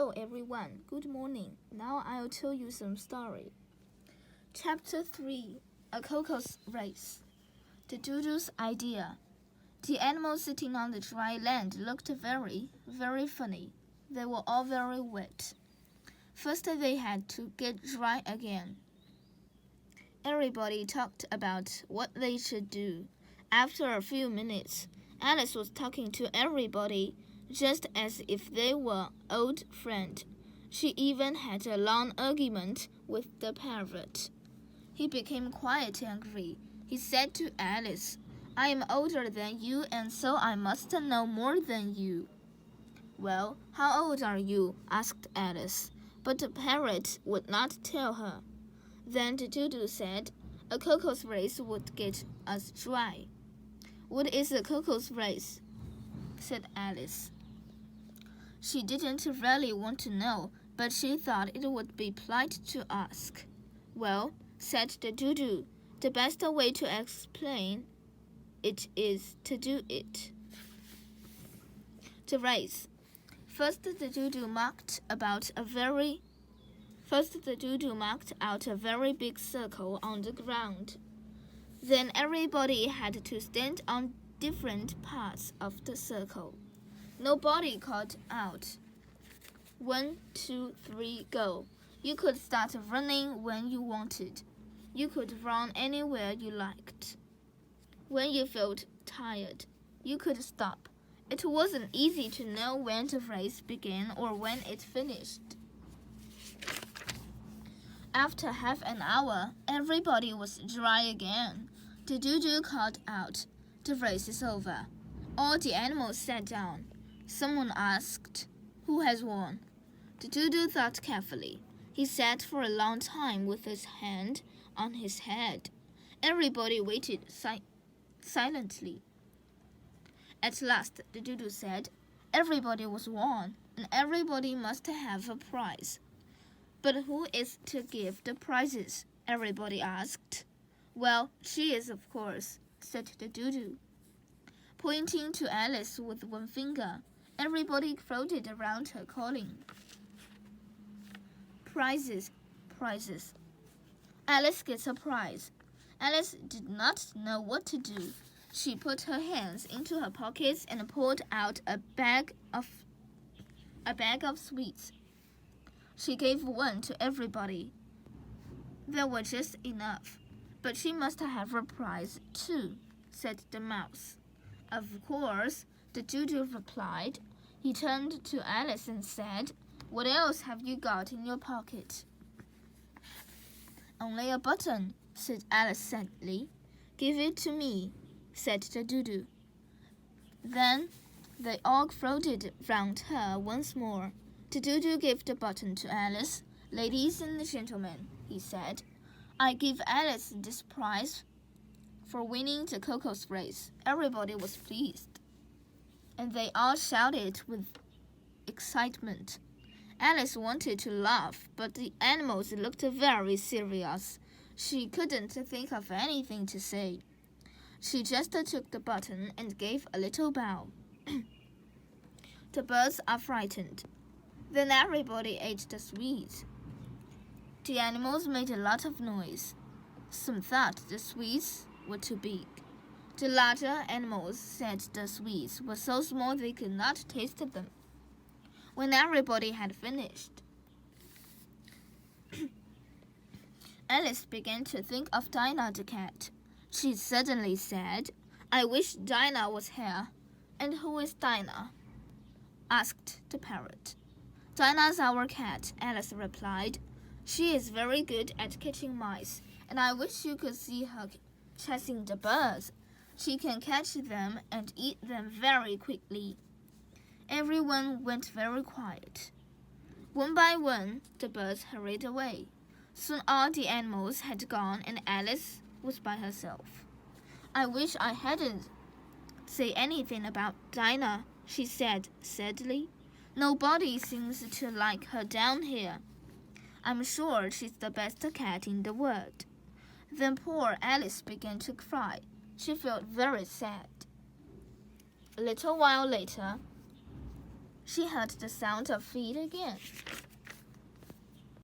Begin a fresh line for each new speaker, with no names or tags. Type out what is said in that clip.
Hello everyone, good morning. Now I'll tell you some story. Chapter 3 A Caucus Race. The Doodle's idea. The animals sitting on the dry land looked very, very funny. They were all very wet. First they had to get dry again. Everybody talked about what they should do. After a few minutes, Alice was talking to everybody just as if they were old friends. She even had a long argument with the parrot. He became quite angry. He said to Alice, "I am older than you, and so I must know more than you." "Well, how old are you?" asked Alice, but the parrot would not tell her. Then the doodle said, "A caucus race would get us dry." "What is a caucus race?" said Alice. She didn't really want to know, but she thought it would be polite to ask. "Well," said the doodle, "the best way to explain it is to do it." The race. First the doodle marked out a very big circle on the ground. Then everybody had to stand on different parts of the circle. Nobody called out, "1, 2, 3, go." You could start running when you wanted. You could run anywhere you liked. When you felt tired, you could stop. It wasn't easy to know when the race began or when it finished. After half an hour, everybody was dry again. The doodle called out, "The race is over." All the animals sat down. Someone asked, "Who has won?" The doodle thought carefully. He sat for a long time with his hand on his head. Everybody waited silently. At last, the doodle said, "Everybody was won, and everybody must have a prize." "But who is to give the prizes?" everybody asked. "Well, she is, of course," said the doodle, pointing to Alice with one finger. Everybody crowded around her, calling, "Prizes, prizes. Alice gets a prize." Alice did not know what to do. She put her hands into her pockets and pulled out a bag of sweets. She gave one to everybody. There were just enough. "But she must have a prize too," said the mouse. "Of course," the doodle replied. He turned to Alice and said, "What else have you got in your pocket?" "Only a button," said Alice sadly. "Give it to me," said the doodle. Then they all crowded round her once more. The doodle gave the button to Alice. "Ladies and gentlemen," he said, "I give Alice this prize for winning the caucus race." Everybody was pleased, and they all shouted with excitement. Alice wanted to laugh, but the animals looked very serious. She couldn't think of anything to say. She just took the button and gave a little bow. The birds are frightened. Then everybody ate the sweets. The animals made a lot of noise. Some thought the sweets were too big. The larger animals said the sweets were so small they could not taste them. When everybody had finished, Alice began to think of Dinah the cat. She suddenly said, "I wish Dinah was here." "And who is Dinah?" asked the parrot. "Dinah's our cat," Alice replied. "She is very good at catching mice, and I wish you could see her chasing the birds. She can catch them and eat them very quickly." Everyone went very quiet. One by one, the birds hurried away. Soon all the animals had gone, and Alice was by herself. "I wish I hadn't said anything about Dinah," she said sadly. "Nobody seems to like her down here. I'm sure she's the best cat in the world." Then poor Alice began to cry. She felt very sad. A little while later, She heard the sound of feet again.